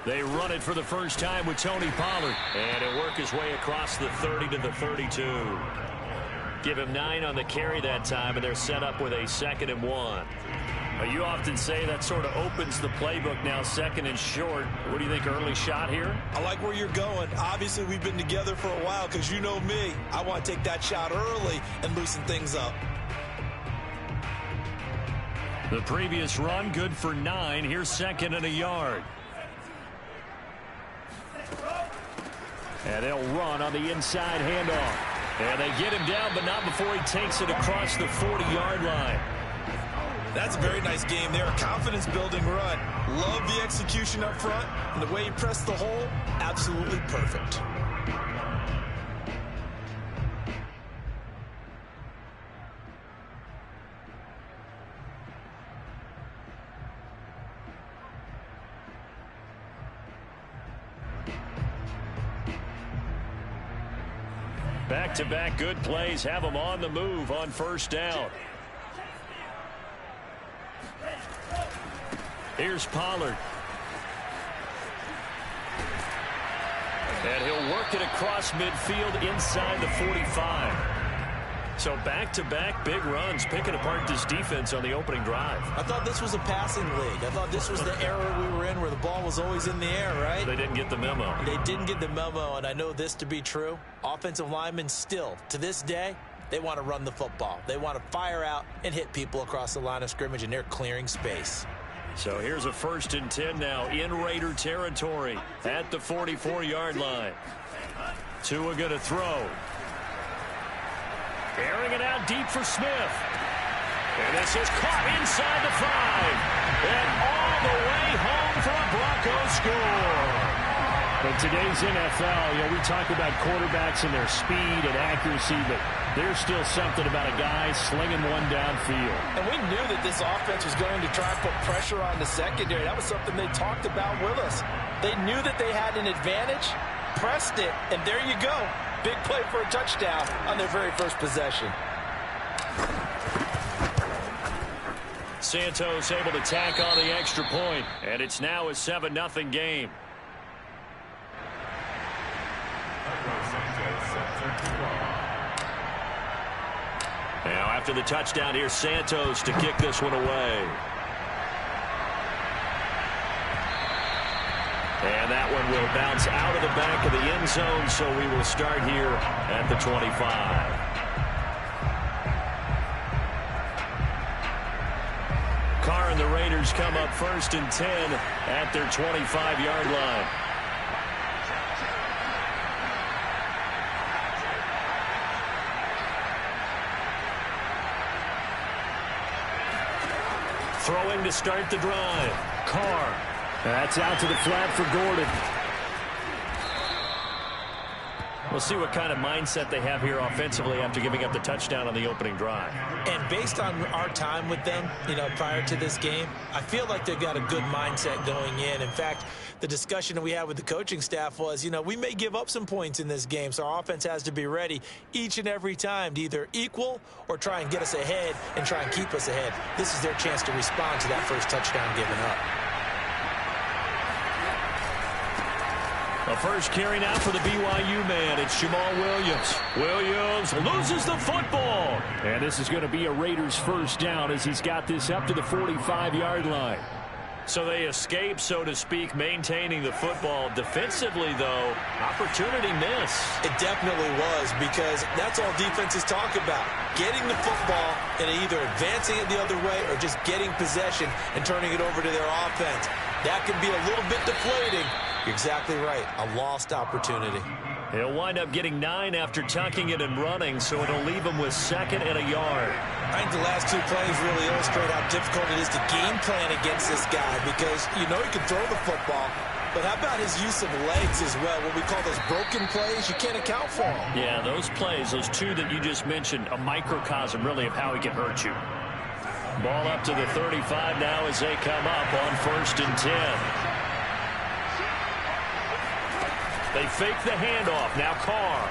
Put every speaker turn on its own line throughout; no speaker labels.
They run it for the first time with Tony Pollard. And he'll work his way across the 30 to the 32. Give him 9 on the carry that time, and they're set up with a 2nd and 1. You often say that sort of opens the playbook now, 2nd and short. What do you think, early shot here?
I like where you're going. Obviously, we've been together for a while because you know me. I want to take that shot early and loosen things up.
The previous run, good for 9. Here's 2nd and a yard. And they'll run on the inside handoff. And they get him down, but not before he takes it across the 40-yard line.
That's a very nice game there. A confidence-building run. Love the execution up front. And the way he pressed the hole, absolutely perfect.
Back-to-back good plays have them on the move on first down. Here's Pollard. And he'll work it across midfield inside the 45. So back-to-back big runs, picking apart this defense on the opening drive.
I thought this was a passing league. I thought this was the era we were in where the ball was always in the air, right?
They didn't get the memo.
They didn't get the memo, and I know this to be true. Offensive linemen still, to this day, they want to run the football. They want to fire out and hit people across the line of scrimmage, and they're clearing space.
So here's a 1st and 10 now in Raider territory at the 44-yard line. Tua going to throw. Airing it out deep for Smith. And this is caught inside the 5. And all the way home for a Broncos score. In today's NFL, we talk about quarterbacks and their speed and accuracy, but there's still something about a guy slinging one downfield.
And we knew that this offense was going to try and put pressure on the secondary. That was something they talked about with us. They knew that they had an advantage, pressed it, and there you go. Big play for a touchdown on their very first possession.
Santos able to tack on the extra point, and it's now a 7-0 game. Now after the touchdown, here's Santos to kick this one away. And that one will bounce out of the back of the end zone, so we will start here at the 25. Carr and the Raiders come up 1st and 10 at their 25-yard line. Throwing to start the drive. Carr. That's out to the flat for Gordon. We'll see what kind of mindset they have here offensively after giving up the touchdown on the opening drive.
And based on our time with them, prior to this game, I feel like they've got a good mindset going in. In fact, the discussion that we had with the coaching staff was, we may give up some points in this game, so our offense has to be ready each and every time to either equal or try and get us ahead and try and keep us ahead. This is their chance to respond to that first touchdown given up.
The first carry now for the BYU man. It's Jamal Williams. Williams loses the football. And this is going to be a Raiders first down as he's got this up to the 45-yard line. So they escape, so to speak, maintaining the football. Defensively, though, opportunity miss.
It definitely was, because that's all defenses talk about. Getting the football and either advancing it the other way or just getting possession and turning it over to their offense. That can be a little bit deflating. You're exactly right. A lost opportunity.
He'll wind up getting 9 after tucking it and running, so it'll leave him with 2nd and a yard.
I think the last 2 plays really illustrate how difficult it is to game plan against this guy, because he can throw the football, but how about his use of legs as well? What we call those broken plays, you can't account for them.
Yeah, those plays, those 2 that you just mentioned, a microcosm really of how he can hurt you. Ball up to the 35 now as they come up on 1st and 10. They fake the handoff. Now Carr.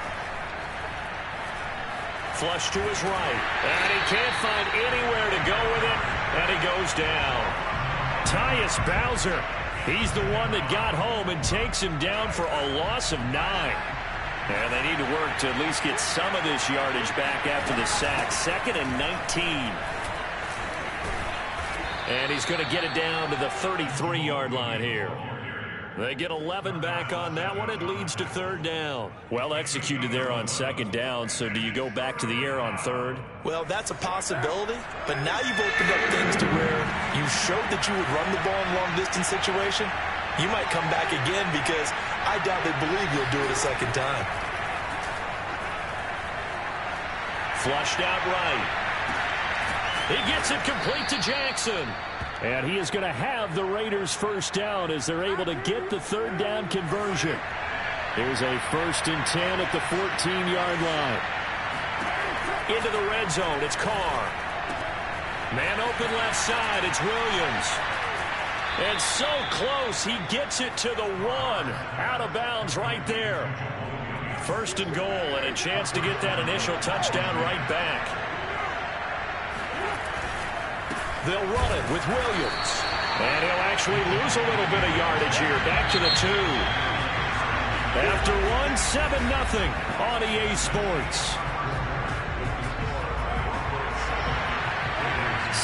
Flush to his right. And he can't find anywhere to go with it. And he goes down. Tyus Bowser He's the one that got home and takes him down for a loss of 9. And they need to work to at least get some of this yardage back after the sack. 2nd and 19. And he's going to get it down to the 33-yard line here. They get 11 back on that one. It leads to 3rd down. Well executed there on 2nd down. So do you go back to the air on 3rd?
Well, that's a possibility. But now you've opened up things to where you showed that you would run the ball in long-distance situation. You might come back again because I doubt they believe you'll do it a 2nd time.
Flushed out right. He gets it complete to Jackson. And he is going to have the Raiders 1st down as they're able to get the 3rd down conversion. Here's a 1st and 10 at the 14-yard line. Into the red zone, it's Carr. Man open left side, it's Williams. And so close, he gets it to the 1. Out of bounds right there. 1st and goal, and a chance to get that initial touchdown right back. They'll run it with Williams. And he'll actually lose a little bit of yardage here. Back to the 2. After 1, 7-0 on EA Sports.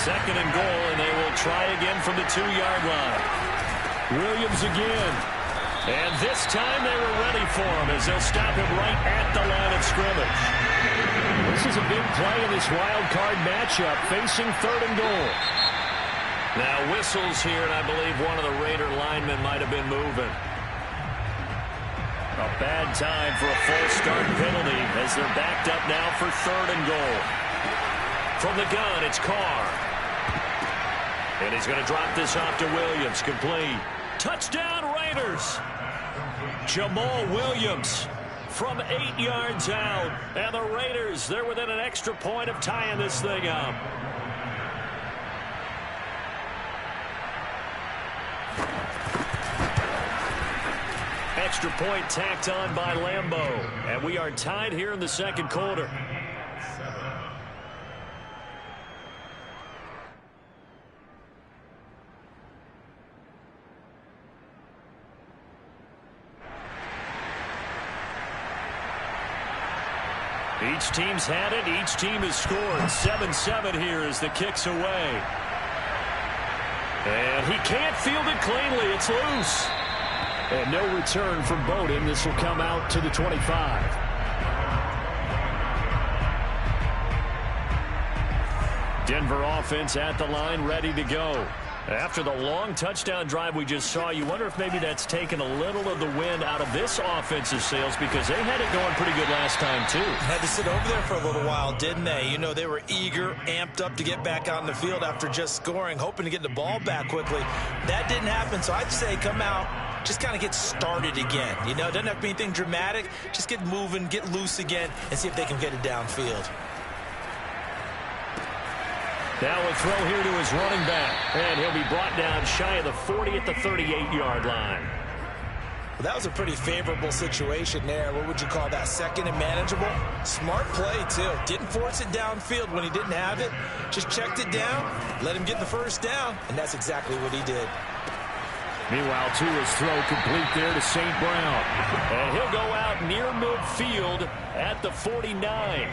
2nd and goal, and they will try again from the 2-yard line. Williams again. And this time they were ready for him as they'll stop him right at the line of scrimmage. This is a big play in this wild card matchup, facing 3rd and goal. Now whistles here, and I believe one of the Raider linemen might have been moving. A bad time for a false start penalty as they're backed up now for 3rd and goal. From the gun, it's Carr. And he's going to drop this off to Williams, complete. Touchdown Raiders! Jamal Williams from 8 yards out. And the Raiders, they're within an extra point of tying this thing up. Extra point tacked on by Lambeau. And we are tied here in the 2nd quarter. Each team's had it. Each team has scored. 7-7 here as the kick's away. And he can't field it cleanly. It's loose. And no return from Bowden. This will come out to the 25. Denver offense at the line, ready to go. After the long touchdown drive we just saw, you wonder if maybe that's taken a little of the wind out of this offensive sails because they had it going pretty good last time, too.
Had to sit over there for a little while, didn't they? You know, they were eager, amped up to get back out in the field after just scoring, hoping to get the ball back quickly. That didn't happen, so I'd say come out, just kind of get started again. You know, doesn't have to be anything dramatic. Just get moving, get loose again, and see if they can get it downfield.
Now a throw here to his running back. And he'll be brought down shy of the 40 at the 38-yard line.
Well, that was a pretty favorable situation there. What would you call that? 2nd and manageable? Smart play, too. Didn't force it downfield when he didn't have it. Just checked it down, let him get the 1st down, and that's exactly what he did.
Meanwhile, Tua's throw complete there to St. Brown. And he'll go out near midfield at the 49.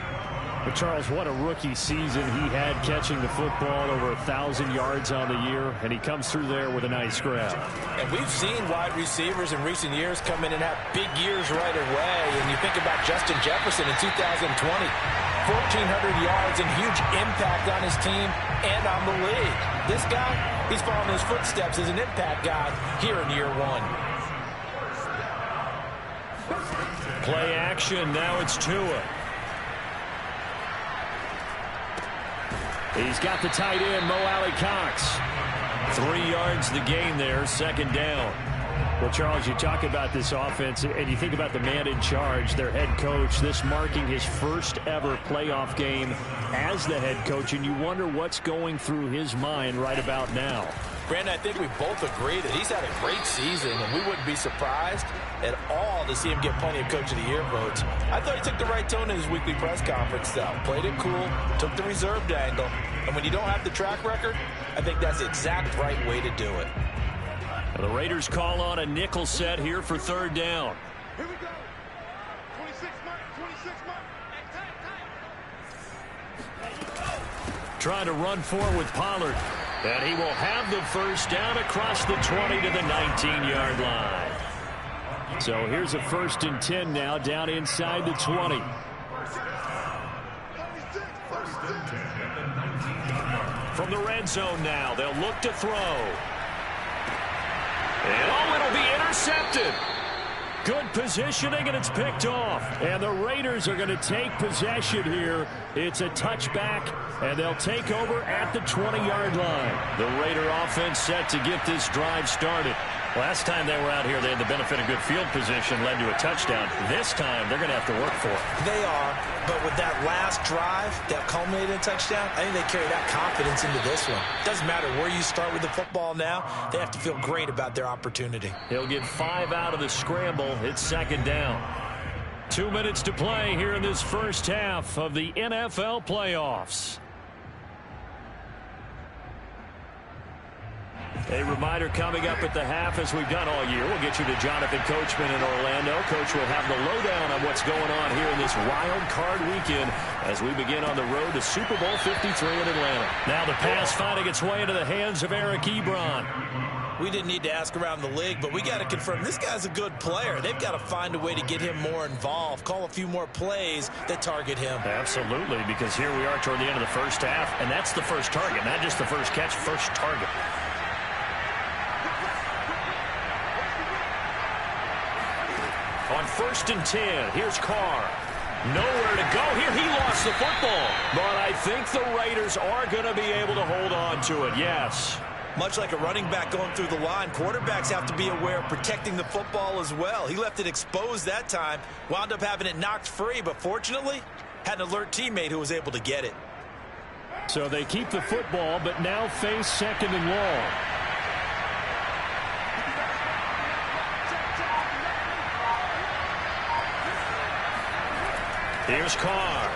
But Charles, what a rookie season he had catching the football, over 1,000 yards on the year, and he comes through there with a nice grab.
And we've seen wide receivers in recent years come in and have big years right away. And you think about Justin Jefferson in 2020, 1,400 yards and huge impact on his team and on the league. This guy, he's following his footsteps as an impact guy here in year 1.
Play action, now it's Tua. He's got the tight end, Mo Alley-Cox. 3 yards the gain there, 2nd down. Well, Charles, you talk about this offense, and you think about the man in charge, their head coach, this marking his first ever playoff game as the head coach, and you wonder what's going through his mind right about now.
Brandon, I think we both agree that he's had a great season, and we wouldn't be surprised at all to see him get plenty of Coach of the Year votes. I thought he took the right tone in his weekly press conference, though. Played it cool, took the reserved angle, and when you don't have the track record, I think that's the exact right way to do it.
The Raiders call on a nickel set here for third down.
Here we go. 26 mark, 26 mark.
Trying to run forward with Pollard. And he will have the first down across the 20 to the 19-yard line. So here's a 1st and 10 now down inside the 20. From the red zone now, they'll look to throw. And it'll be intercepted. Good positioning, and it's picked off. And the Raiders are going to take possession here. It's a touchback, and they'll take over at the 20-yard line. The Raider offense set to get this drive started. Last time they were out here, they had the benefit of good field position, led to a touchdown. This time, they're going to have to work for it.
They are, but with that last drive that culminated in a touchdown, I think they carry that confidence into this one. Doesn't matter where you start with the football now, they have to feel great about their opportunity.
He'll get 5 out of the scramble. It's 2nd down. 2 minutes to play here in this first half of the NFL playoffs. A reminder coming up at the half, as we've done all year. We'll get you to Jonathan Coachman in Orlando. Coach will have the lowdown on what's going on here in this wild card weekend as we begin on the road to Super Bowl 53 in Atlanta. Now the pass finding its way into the hands of Eric Ebron.
We didn't need to ask around the league, but we got to confirm this guy's a good player. They've got to find a way to get him more involved, call a few more plays that target him.
Absolutely, because here we are toward the end of the first half, and that's the first target, not just the first catch, first target. On 1st and 10, here's Carr. Nowhere to go here. He lost the football. But I think the Raiders are going to be able to hold on to it, yes.
Much like a running back going through the line, quarterbacks have to be aware of protecting the football as well. He left it exposed that time, wound up having it knocked free, but fortunately, had an alert teammate who was able to get it.
So they keep the football, but now face 2nd and long. Here's Carr.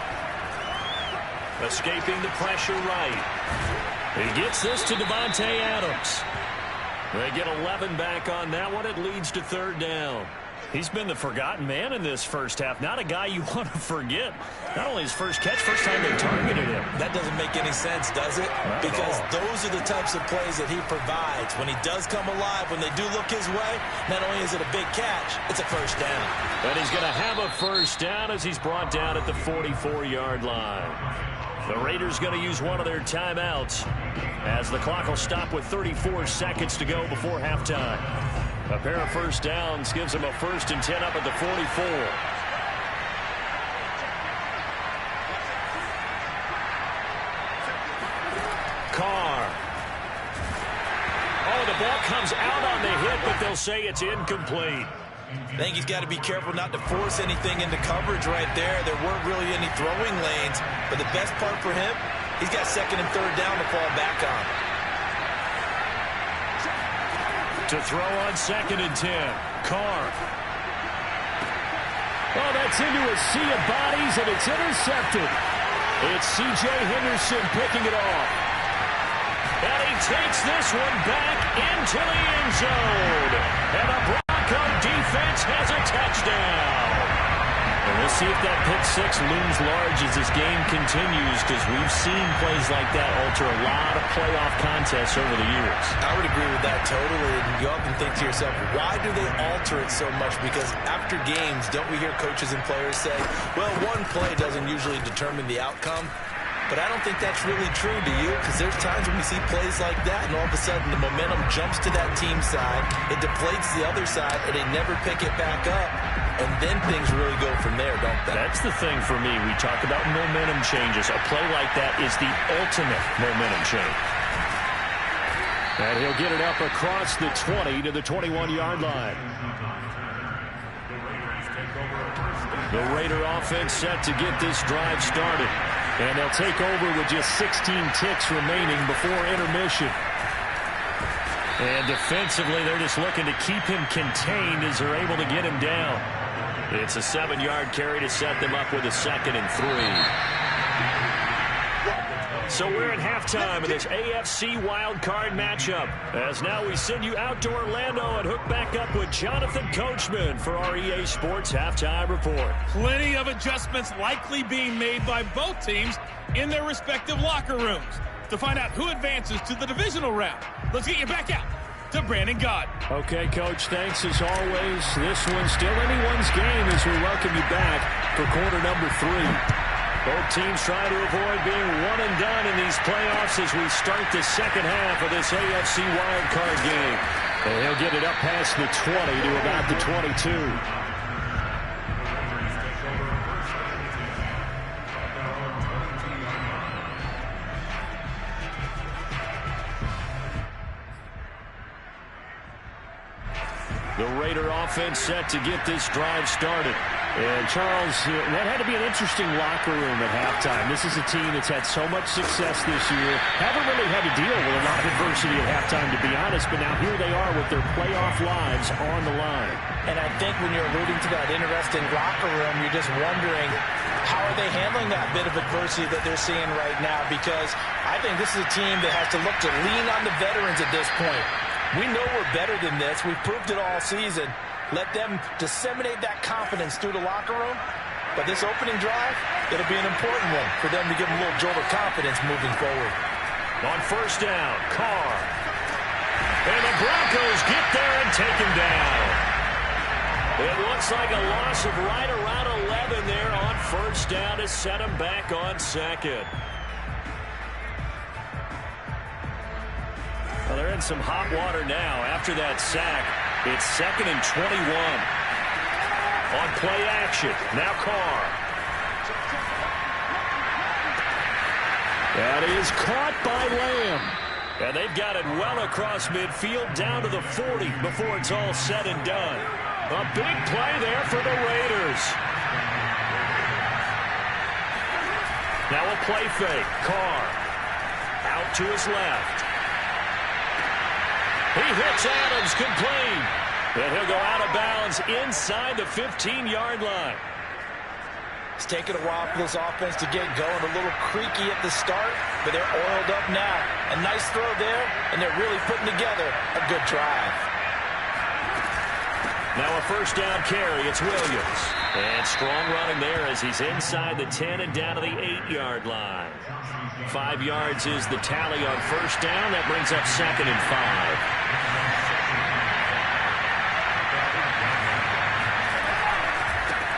Escaping the pressure right. He gets this to Devontae Adams. They get 11 back on that one. It leads to 3rd down. He's been the forgotten man in this first half. Not a guy you want to forget. Not only his first catch, first time they targeted him.
That doesn't make any sense, does it? Because those are the types of plays that he provides. When he does come alive, when they do look his way, not only is it a big catch, it's a first down.
And he's going to have a first down as he's brought down at the 44-yard line. The Raiders going to use one of their timeouts as the clock will stop with 34 seconds to go before halftime. A pair of first downs gives them a 1st and 10 up at the 44. Carr. Oh, the ball comes out on the hit, but they'll say it's incomplete.
I think he's got to be careful not to force anything into coverage right there. There weren't really any throwing lanes, but the best part for him, he's got 2nd and 3rd down to fall back on.
To throw on 2nd and 10. Carr. Oh, that's into a sea of bodies, and it's intercepted. It's C.J. Henderson picking it off. And he takes this one back into the end zone. And the Bronco defense has a touchdown. And we'll see if that pick 6 looms large as this game continues, because we've seen plays like that alter a lot of playoff contests over the years.
I would agree with that totally. And you often think to yourself, why do they alter it so much? Because after games, don't we hear coaches and players say, well, one play doesn't usually determine the outcome? But I don't think that's really true, do you? Because there's times when we see plays like that, and all of a sudden the momentum jumps to that team side, it deflates the other side, and they never pick it back up. And then things really go from there, don't they?
That's the thing for me. We talk about momentum changes. A play like that is the ultimate momentum change. And he'll get it up across the 20 to the 21-yard line. The Raider offense set to get this drive started. And they'll take over with just 16 ticks remaining before intermission. And defensively, they're just looking to keep him contained as they're able to get him down. It's a 7-yard carry to set them up with a 2nd and 3. So we're at halftime of this AFC wildcard matchup. As now we send you out to Orlando and hook back up with Jonathan Coachman for our EA Sports Halftime Report.
Plenty of adjustments likely being made by both teams in their respective locker rooms. To find out who advances to the divisional round, let's get you back out to Brandon Gott.
Okay, Coach, thanks as always. This one's still anyone's game as we welcome you back for quarter number 3. Both teams trying to avoid being one and done in these playoffs as we start the second half of this AFC wildcard game. And he'll get it up past the 20 to about the 22. The Raider offense set to get this drive started. And, Charles, that had to be an interesting locker room at halftime. This is a team that's had so much success this year. Haven't really had to deal with a lot of adversity at halftime, to be honest. But now here they are with their playoff lives on the line.
And I think when you're alluding to that interesting locker room, you're just wondering, how are they handling that bit of adversity that they're seeing right now? Because I think this is a team that has to look to lean on the veterans at this point. We know we're better than this. We've proved it all season. Let them disseminate that confidence through the locker room. But this opening drive, it'll be an important one for them to give them a little jolt of confidence moving forward.
On first down, Carr. And the Broncos get there and take him down. It looks like a loss of right around 11 there on first down to set him back on second. Well, they're in some hot water now after that sack. It's 2nd and 21. On play action, now Carr. That is caught by Lamb. And they've got it well across midfield down to the 40 before it's all said and done. A big play there for the Raiders. Now a play fake. Carr out to his left. He hits Adams, complete. And he'll go out of bounds inside the 15-yard line.
It's taken a while for this offense to get going. A little creaky at the start, but they're oiled up now. A nice throw there, and they're really putting together a good drive.
Now a first down carry. It's Williams. And strong running there as he's inside the 10 and down to the 8-yard line. 5 yards is the tally on first down. That brings up 2nd and 5.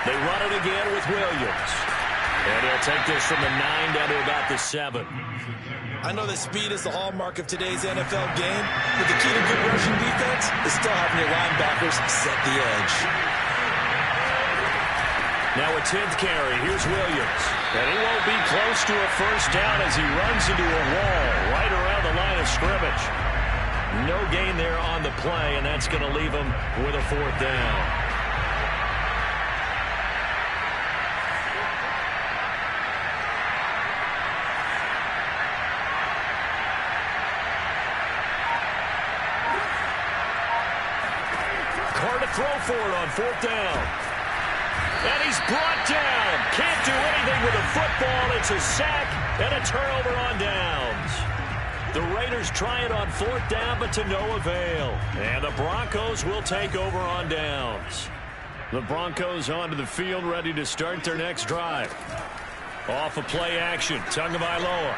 They run it again with Williams. And he'll take this from the 9 down to about the 7.
I know that speed is the hallmark of today's NFL game, but the key to good rushing defense is still having your linebackers set the edge.
Now a 10th carry. Here's Williams. And he won't be close to a first down as he runs into a wall right around the line of scrimmage. No gain there on the play, and that's going to leave him with a 4th down. Throw for it on 4th down. And he's brought down. Can't do anything with the football. It's a sack and a turnover on downs. The Raiders try it on 4th down, but to no avail. And the Broncos will take over on downs. The Broncos onto the field, ready to start their next drive. Off of play action, Tagovailoa.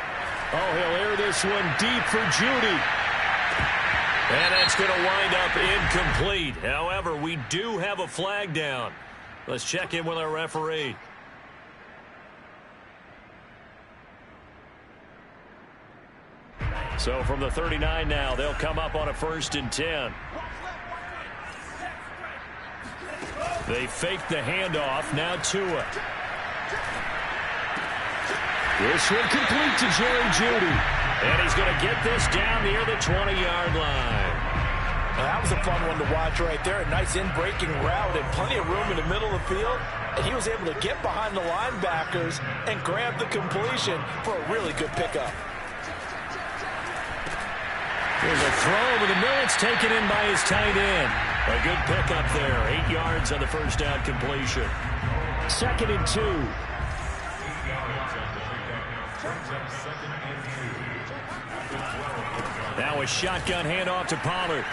Oh, he'll air this one deep for Judy. And that's going to wind up incomplete. However, we do have a flag down. Let's check in with our referee. So from the 39 now, they'll come up on a 1st and 10. They fake the handoff. Now Tua. This one complete to Jerry Judy. And he's going to get this down near the 20-yard line.
Well, that was a fun one to watch right there. A nice in-breaking route and plenty of room in the middle of the field. And he was able to get behind the linebackers and grab the completion for a really good pickup.
There's a throw over the middle. It's taken in by his tight end. A good pickup there. 8 yards on the first down completion. 2nd and 2. Now a shotgun handoff to Pollard.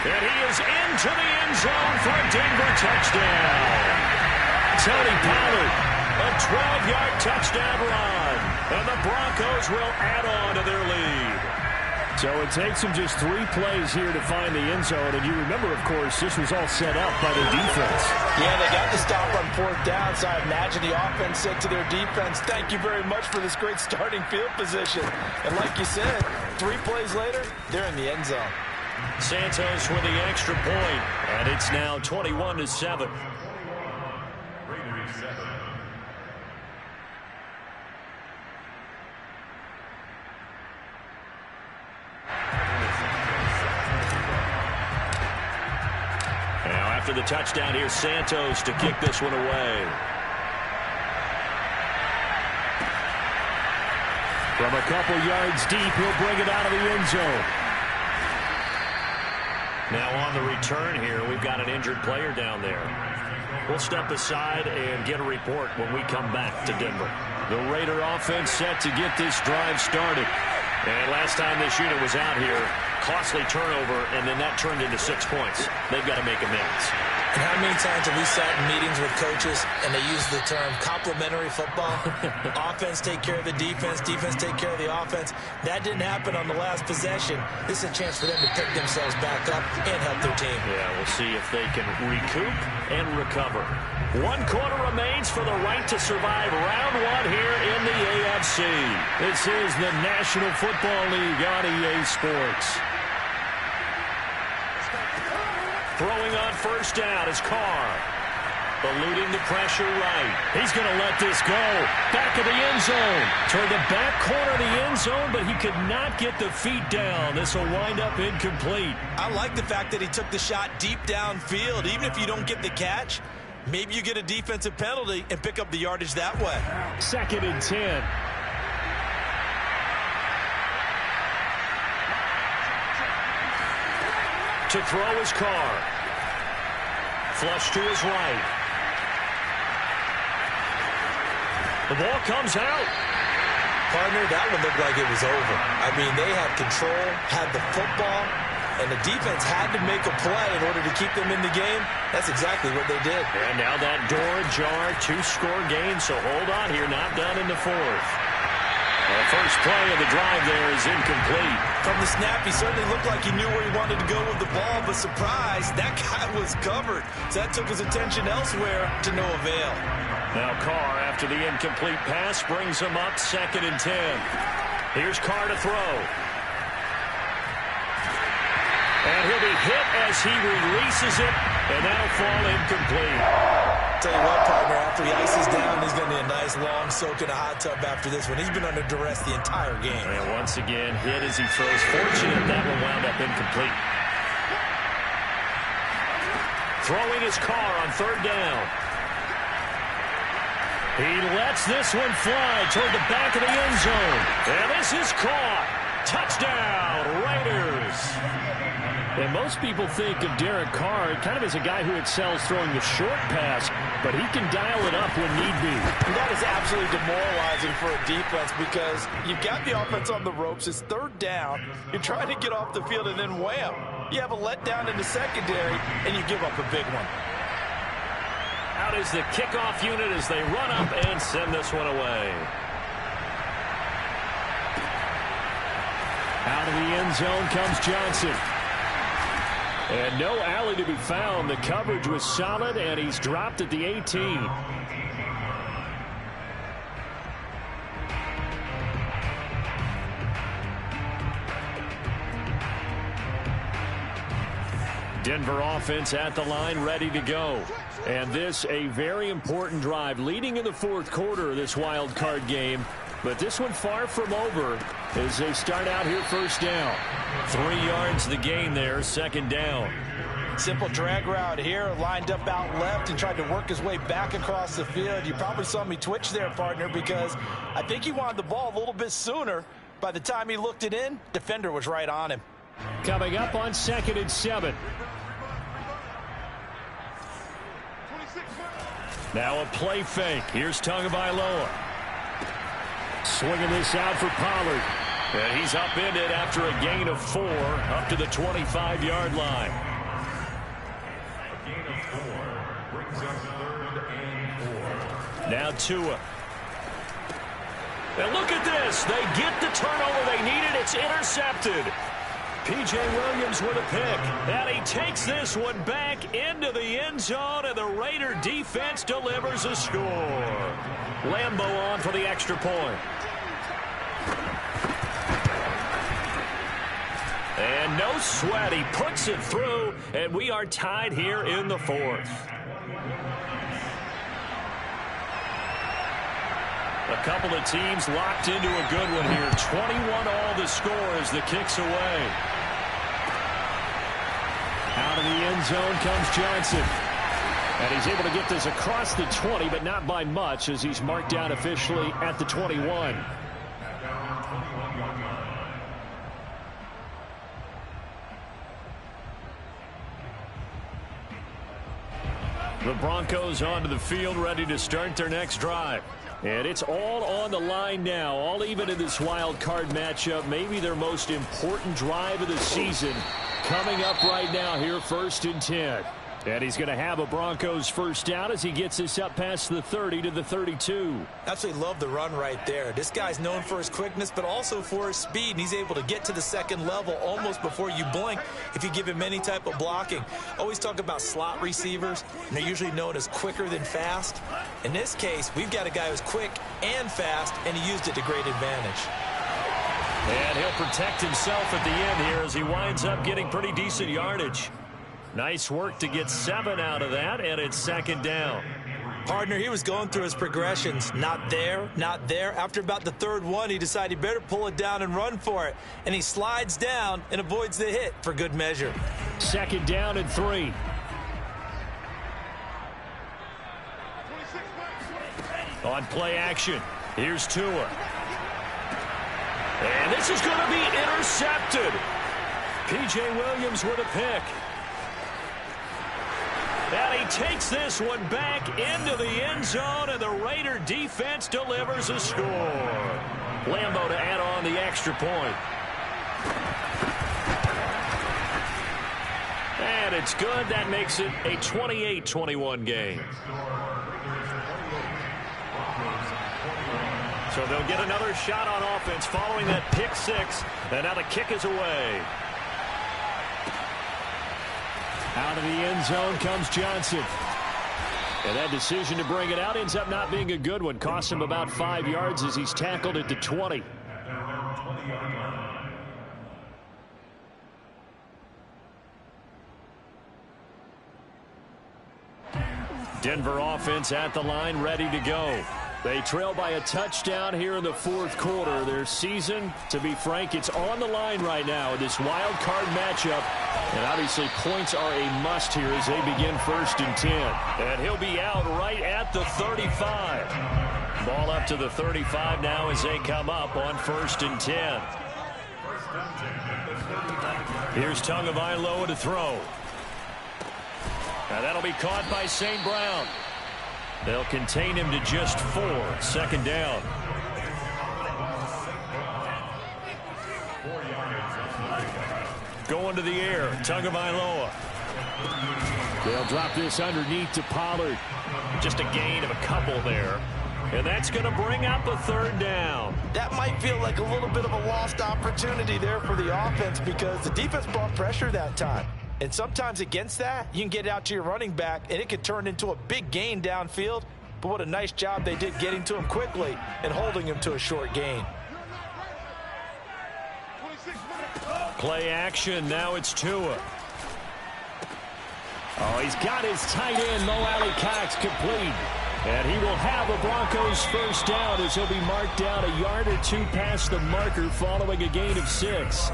And he is into the end zone for a Denver touchdown. Tony Pollard, a 12-yard touchdown run. And the Broncos will add on to their lead. So it takes them just 3 plays here to find the end zone. And you remember, of course, this was all set up by the defense.
Yeah, they got the stop on 4th down, so I imagine the offense said to their defense, thank you very much for this great starting field position. And like you said, 3 plays later, they're in the end zone.
Santos with the extra point, and it's now 21-7. Now after the touchdown, here's Santos to kick this one away. From a couple yards deep, he'll bring it out of the end zone. Now on the return here, we've got an injured player down there. We'll step aside and get a report when we come back to Denver. The Raider offense set to get this drive started. And last time this unit was out here, costly turnover, and then that turned into 6 points. They've got to make amends.
And how many times have we sat in meetings with coaches and they use the term complementary football? Offense take care of the defense, defense take care of the offense. That didn't happen on the last possession. This is a chance for them to pick themselves back up and help their team.
Yeah, we'll see if they can recoup and recover. 1 quarter remains for the right to survive round 1 here in the AFC. This is the National Football League on EA Sports. Throwing on 1st down is Carr. Eluding the pressure right. He's going to let this go. Back of the end zone. Toward the back corner of the end zone, but he could not get the feet down. This will wind up incomplete.
I like the fact that he took the shot deep downfield. Even if you don't get the catch, maybe you get a defensive penalty and pick up the yardage that way.
2nd and 10. To throw his Carr. Flush to his right. The ball comes out.
Partner, that one looked like it was over. I mean, they had control, had the football, and the defense had to make a play in order to keep them in the game. That's exactly what they did.
And now that door ajar, 2-score game, so hold on here, not done in the 4th. The first play of the drive there is incomplete.
From the snap, he certainly looked like he knew where he wanted to go with the ball, but surprise, that guy was covered. So that took his attention elsewhere to no avail.
Now Carr, after the incomplete pass, brings him up 2nd and 10. Here's Carr to throw. And he'll be hit as he releases it, and that'll fall incomplete.
Tell you what, partner, after he ices down, he's going to need a nice long soak in a hot tub after this one. He's been under duress the entire game.
And once again, hit as he throws. Fortunate that one wound up incomplete. Throwing his Carr on 3rd down. He lets this one fly toward the back of the end zone. And this is caught. Touchdown, Raiders. And most people think of Derek Carr kind of as a guy who excels throwing the short pass, but he can dial it up when need be.
And that is absolutely demoralizing for a defense because you've got the offense on the ropes. It's 3rd down. You're trying to get off the field, and then wham, you have a letdown in the secondary, and you give up a big one.
Out is the kickoff unit as they run up and send this one away. Out of the end zone comes Johnson. And no alley to be found. The coverage was solid, and he's dropped at the 18. Denver offense at the line, ready to go. And this a very important drive leading in the 4th quarter of this wild card game. But this one far from over as they start out here 1st down. 3 yards the gain there, 2nd down.
Simple drag route here, lined up out left and tried to work his way back across the field. You probably saw me twitch there, partner, because I think he wanted the ball a little bit sooner. By the time he looked it in, defender was right on him.
Coming up on 2nd and 7. Now a play fake. Here's Tagovailoa. Swinging this out for Pollard. And he's upended after a gain of 4 up to the 25-yard line. Now Tua. And look at this. They get the turnover they needed. It's intercepted. P.J. Williams with a pick. And he takes this one back into the end zone, and the Raider defense delivers a score. Lambeau on for the extra point. And no sweat. He puts it through, and we are tied here in the 4th. A couple of teams locked into a good one here. 21-all the score as the kick's away. Out of the end zone comes Johnson. And he's able to get this across the 20, but not by much as he's marked down officially at the 21. The Broncos onto the field, ready to start their next drive. And it's all on the line now, all even in this wild card matchup. Maybe their most important drive of the season coming up right now here, 1st and 10. And he's going to have a Broncos first down as he gets this up past the 30 to the 32.
Absolutely love the run right there. This guy's known for his quickness, but also for his speed. And he's able to get to the second level almost before you blink if you give him any type of blocking. Always talk about slot receivers, and they're usually known as quicker than fast. In this case, we've got a guy who's quick and fast, and he used it to great advantage.
And he'll protect himself at the end here as he winds up getting pretty decent yardage. Nice work to get 7 out of that, and it's 2nd down.
Partner, he was going through his progressions. Not there, not there. After about the 3rd one, he decided he better pull it down and run for it. And he slides down and avoids the hit for good measure.
2nd down and 3. On play action, here's Tua. And this is going to be intercepted. P.J. Williams with a pick. And he takes this one back into the end zone, and the Raider defense delivers a score. Lambeau to add on the extra point. And it's good. That makes it a 28-21 game. So they'll get another shot on offense following that pick 6, and now the kick is away. Out of the end zone comes Johnson. And that decision to bring it out ends up not being a good one. Costs him about 5 yards as he's tackled at the 20. Denver offense at the line, ready to go. They trail by a touchdown here in the 4th quarter. Their season, to be frank, it's on the line right now in this wild card matchup. And obviously points are a must here as they begin 1st and 10. And he'll be out right at the 35. Ball up to the 35 now as they come up on 1st and 10. Here's Tagovailoa to throw. Now that'll be caught by St. Brown. They'll contain him to just 4. 2nd down. Going to the air, Tagovailoa. They'll drop this underneath to Pollard. Just a gain of a couple there. And that's going to bring up a 3rd down.
That might feel like a little bit of a lost opportunity there for the offense because the defense brought pressure that time. And sometimes against that, you can get it out to your running back, and it could turn into a big gain downfield. But what a nice job they did getting to him quickly and holding him to a short gain.
Play action. Now it's Tua. Oh, he's got his tight end, Mo Alley Cox, complete. And he will have a Broncos first down as he'll be marked down a yard or 2 past the marker following a gain of 6.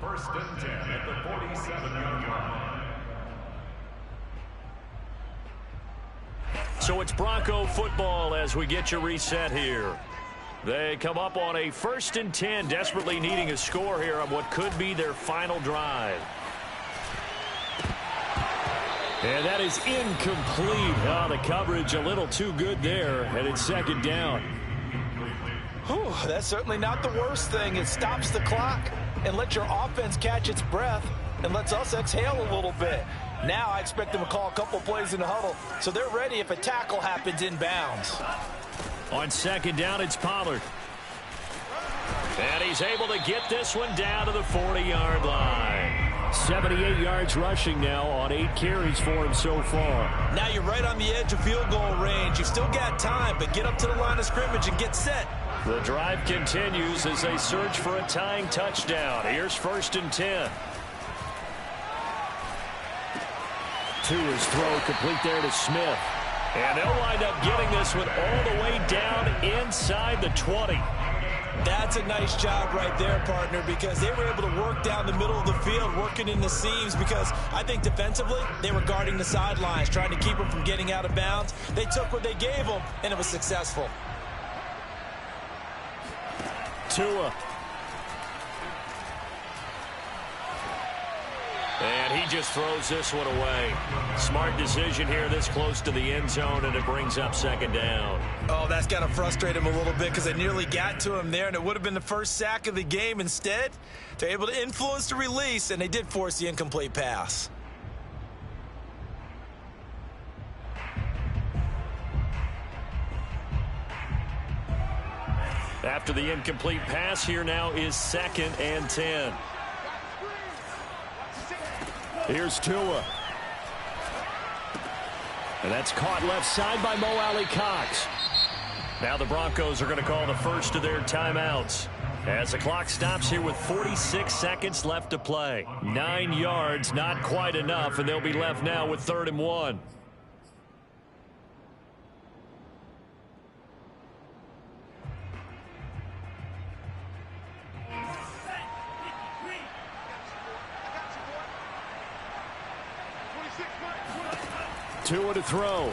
1st and 10 at the 47-yard line.
So it's Bronco football as we get you reset here. They come up on a 1st and 10, desperately needing a score here on what could be their final drive. And that is incomplete. Oh, the coverage a little too good there, and it's second down.
Whew, that's certainly not the worst thing. It stops the clock and lets your offense catch its breath and lets us exhale a little bit. Now I expect them to call a couple plays in the huddle so they're ready if a tackle happens inbounds.
On second down, it's Pollard. And he's able to get this one down to the 40-yard line. 78 yards rushing now on 8 carries for him so far.
Now you're right on the edge of field goal range. You've still got time, but get up to the line of scrimmage and get set.
The drive continues as they search for a tying touchdown. Here's 1st and 10. Tua's throw complete there to Smith. And they'll wind up getting this one all the way down inside the 20.
That's a nice job right there, partner, because they were able to work down the middle of the field, working in the seams, because I think defensively they were guarding the sidelines, trying to keep them from getting out of bounds. They took what they gave them, and it was successful.
Tua. And he just throws this one away. Smart decision here this close to the end zone, and it brings up second down.
Oh, that's got to frustrate him a little bit because they nearly got to him there, and it would have been the first sack of the game. Instead, they're able to influence the release, and they did force the incomplete pass.
After the incomplete pass, here now is 2nd and 10. Here's Tua. And that's caught left side by Mo Alley-Cox. Now the Broncos are going to call the first of their timeouts as the clock stops here with 46 seconds left to play. 9 yards, not quite enough, and they'll be left now with 3rd and 1. Tua to throw.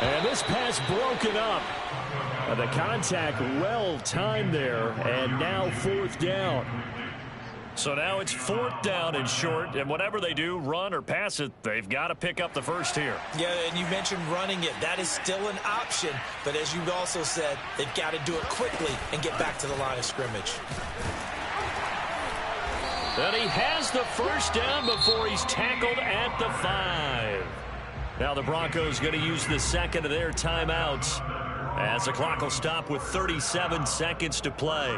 And this pass broken up. The contact well timed there, and now 4th down. So now it's 4th down and short, and whatever they do, run or pass it, they've got to pick up the first here.
Yeah, and you mentioned running it. That is still an option, but as you also said, they've got to do it quickly and get back to the line of scrimmage.
And he has the first down before he's tackled at the 5. Now the Broncos going to use the second of their timeouts as the clock will stop with 37 seconds to play.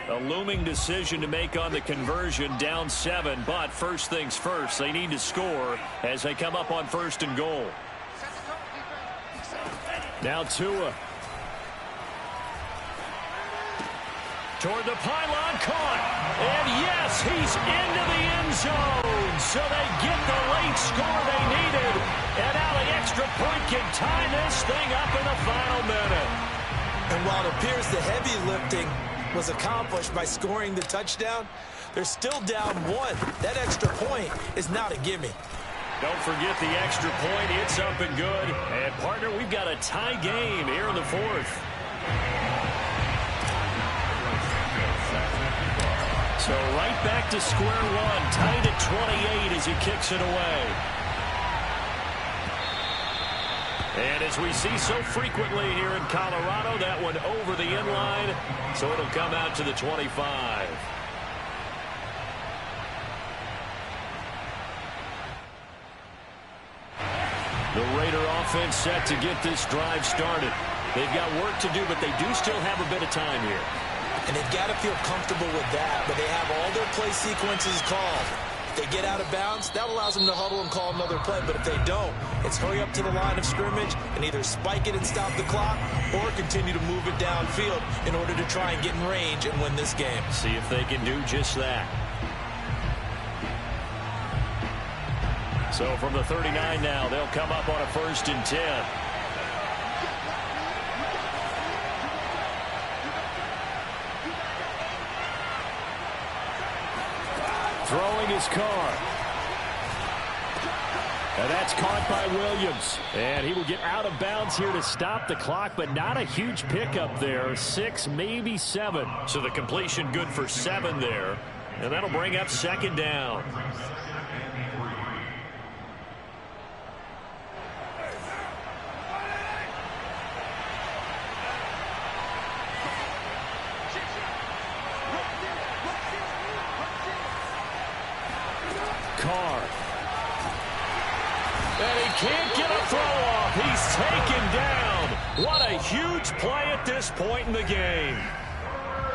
A looming decision to make on the conversion, down 7, but first things first, they need to score as they come up on 1st and goal. Now Tua. Toward the pylon, caught. And yes, he's into the end zone. So they get the late score they needed. And now the extra point can tie this thing up in the final minute.
And while it appears the heavy lifting was accomplished by scoring the touchdown, they're still down 1. That extra point is not a gimme.
Don't forget the extra point. It's up and good. And, partner, we've got a tie game here in the 4th. So right back to square one. Tied at 28 as he kicks it away. And as we see so frequently here in Colorado, that one over the end line. So it'll come out to the 25. The Raider offense set to get this drive started. They've got work to do, but they do still have a bit of time here.
And they've got to feel comfortable with that, but they have all their play sequences called. If they get out of bounds, that allows them to huddle and call another play, but if they don't, it's hurry up to the line of scrimmage and either spike it and stop the clock or continue to move it downfield in order to try and get in range and win this game.
See if they can do just that. So from the 39 now, they'll come up on a 1st and 10. Throwing his car. And that's caught by Williams. And he will get out of bounds here to stop the clock, but not a huge pickup there. 6, maybe 7. So the completion good for 7 there. And that'll bring up second down. Carr. And he can't get a throw off. He's taken down. What a huge play at this point in the game.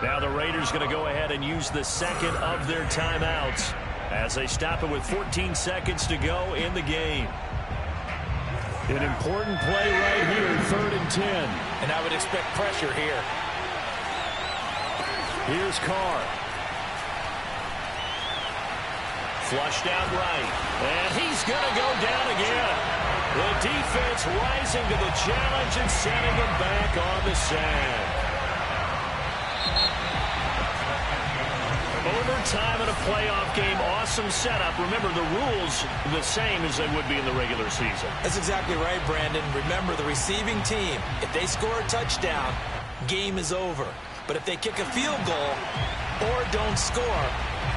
Now the Raiders going to go ahead and use the second of their timeouts as they stop it with 14 seconds to go in the game. An important play right here, 3rd and 10.
And I would expect pressure here.
Here's Carr. Flushed out right. And he's going to go down again. The defense rising to the challenge and sending them back on the sand. Overtime in a playoff game. Awesome setup. Remember, the rules the same as they would be in the regular season.
That's exactly right, Brandon. Remember, the receiving team, if they score a touchdown, game is over. But if they kick a field goal or don't score,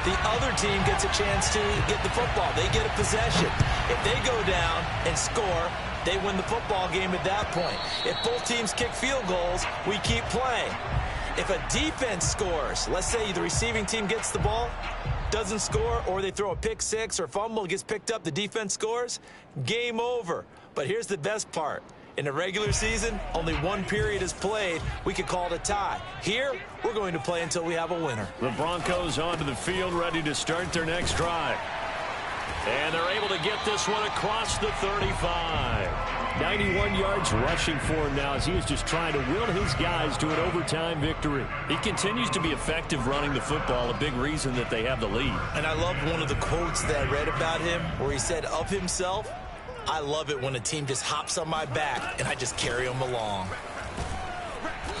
the other team gets a chance to get the football. They get a possession. If they go down and score, they win the football game at that point. If both teams kick field goals, we keep playing. If a defense scores, let's say the receiving team gets the ball, doesn't score, or they throw a pick six or fumble, gets picked up, the defense scores, game over. But here's the best part. In the regular season, only one period is played. We could call it a tie. Here, we're going to play until we have a winner.
The Broncos onto the field, ready to start their next drive. And they're able to get this one across the 35. 91 yards rushing for him now as he is just trying to will his guys to an overtime victory. He continues to be effective running the football, a big reason that they have the lead.
And I love one of the quotes that I read about him where he said of himself, I love it when a team just hops on my back and I just carry them along.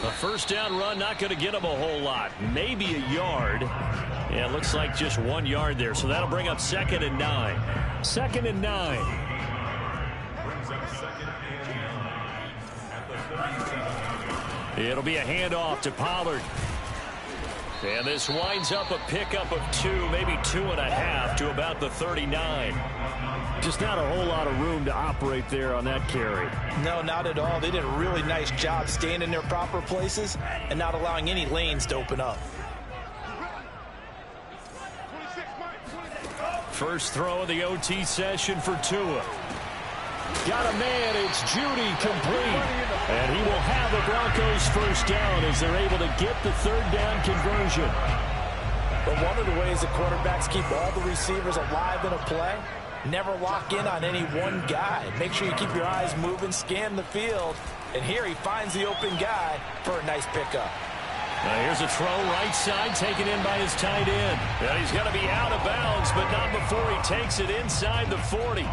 A first down run, not going to get him a whole lot. Maybe a yard. Yeah, it looks like just 1 yard there. So that'll bring up 2nd and 9. 2nd and 9. It'll be a handoff to Pollard. And this winds up a pickup of 2, maybe 2.5 to about the 39. Just not a whole lot of room to operate there on that carry.
No, not at all. They did a really nice job staying in their proper places and not allowing any lanes to open up.
First throw of the OT session for Tua. Got a man, it's Judy, complete. And he will have the Broncos first down as they're able to get the 3rd down conversion.
But one of the ways the quarterbacks keep all the receivers alive in a play, never lock in on any one guy. Make sure you keep your eyes moving, scan the field. And here he finds the open guy for a nice pickup.
Now here's a throw right side taken in by his tight end. And he's going to be out of bounds, but not before he takes it inside the 40.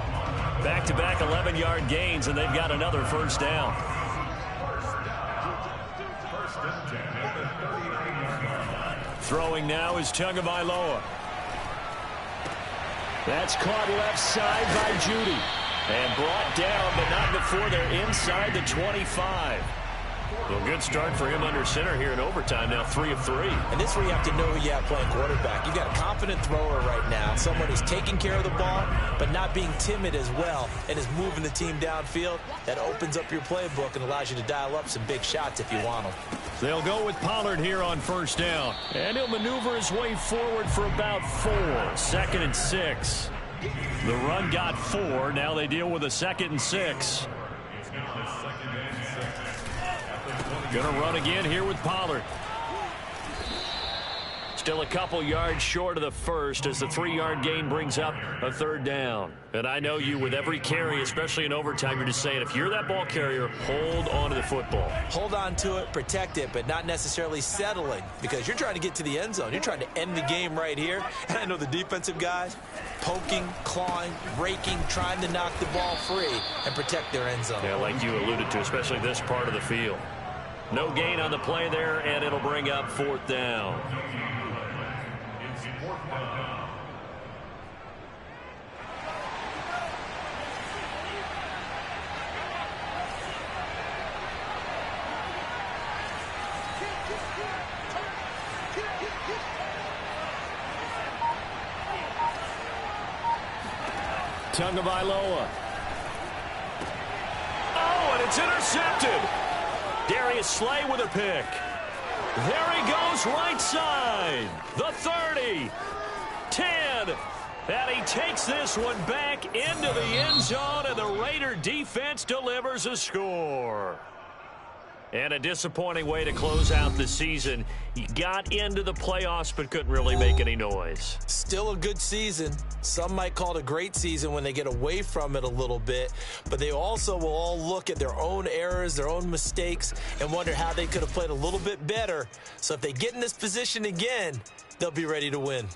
Back-to-back 11-yard gains, and they've got another first down. Throwing now is Tagovailoa. That's caught left side by Judy. And brought down, but not before they're inside the 25. Well, good start for him under center here in overtime. Now 3 of 3.
And this is where you have to know who you have playing quarterback. You've got a confident thrower right now. Someone who's taking care of the ball, but not being timid as well, and is moving the team downfield. That opens up your playbook and allows you to dial up some big shots if you want them.
They'll go with Pollard here on first down. And he'll maneuver his way forward for about 4. 2nd and 6. The run got 4. Now they deal with a 2nd and 6. Going to run again here with Pollard. Still a couple yards short of the first as the 3-yard gain brings up a 3rd down. And I know you, with every carry, especially in overtime, you're just saying, if you're that ball carrier, hold on to the football.
Hold on to it, protect it, but not necessarily settling, because you're trying to get to the end zone. You're trying to end the game right here. And I know the defensive guys poking, clawing, raking, trying to knock the ball free and protect their end zone.
Yeah, like you alluded to, especially this part of the field. No gain on the play there, and it'll bring up 4th down. Tagovailoa. Oh, and it's intercepted. Darius Slay with a pick. There he goes, right side. The 30. 10. And he takes this one back into the end zone, and the Raider defense delivers a score. And a disappointing way to close out the season. He got into the playoffs but couldn't really make any noise.
Still a good season. Some might call it a great season when they get away from it a little bit. But they also will all look at their own errors, their own mistakes, and wonder how they could have played a little bit better. So if they get in this position again, they'll be ready to win.